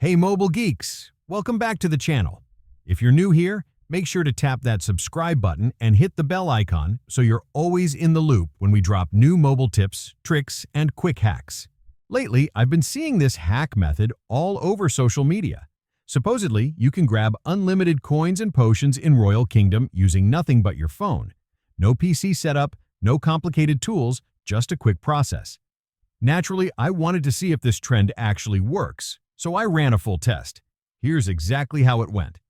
Hey mobile geeks, welcome back to the channel. If you're new here, make sure to tap that subscribe button and hit the bell icon so you're always in the loop when we drop new mobile tips, tricks, and quick hacks. Lately, I've been seeing this hack method all over social media. Supposedly, you can grab unlimited coins and potions in Royal Kingdom using nothing but your phone. No PC setup, no complicated tools, just a quick process. Naturally, I wanted to see if this trend actually works, so I ran a full test. Here's exactly how it went.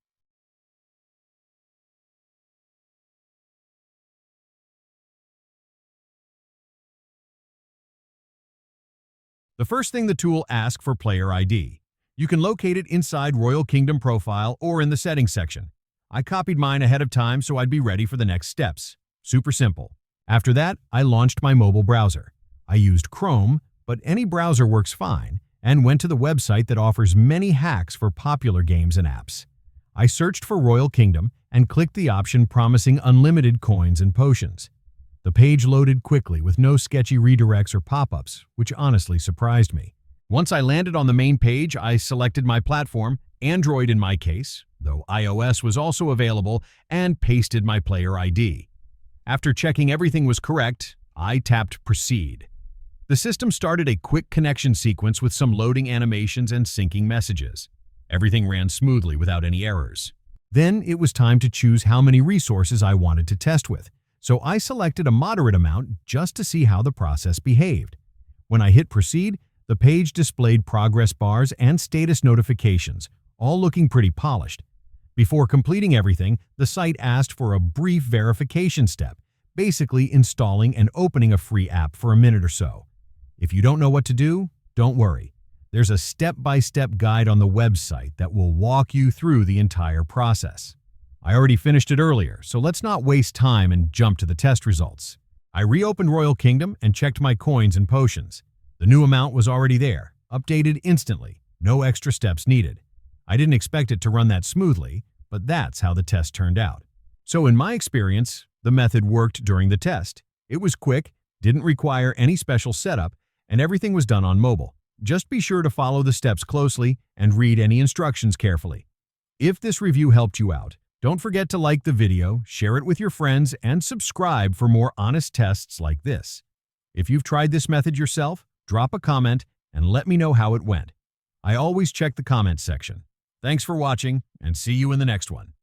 The first thing the tool asks for player ID. You can locate it inside Royal Kingdom profile or in the settings section. I copied mine ahead of time so I'd be ready for the next steps. Super simple. After that, I launched my mobile browser. I used Chrome, but any browser works fine, and went to the website that offers many hacks for popular games and apps. I searched for Royal Kingdom and clicked the option promising unlimited coins and potions. The page loaded quickly with no sketchy redirects or pop-ups, which honestly surprised me. Once I landed on the main page, I selected my platform, Android in my case, though iOS was also available, and pasted my player ID. After checking everything was correct, I tapped Proceed. The system started a quick connection sequence with some loading animations and syncing messages. Everything ran smoothly without any errors. Then it was time to choose how many resources I wanted to test with, so I selected a moderate amount just to see how the process behaved. When I hit Proceed, the page displayed progress bars and status notifications, all looking pretty polished. Before completing everything, the site asked for a brief verification step, basically installing and opening a free app for a minute or so. If you don't know what to do, don't worry. There's a step-by-step guide on the website that will walk you through the entire process. I already finished it earlier, so let's not waste time and jump to the test results. I reopened Royal Kingdom and checked my coins and potions. The new amount was already there, updated instantly, no extra steps needed. I didn't expect it to run that smoothly, but that's how the test turned out. So in my experience, the method worked during the test. It was quick, didn't require any special setup, and everything was done on mobile. Just be sure to follow the steps closely and read any instructions carefully. If this review helped you out, don't forget to like the video, share it with your friends, and subscribe for more honest tests like this. If you've tried this method yourself, drop a comment and let me know how it went. I always check the comment section. Thanks for watching, and see you in the next one.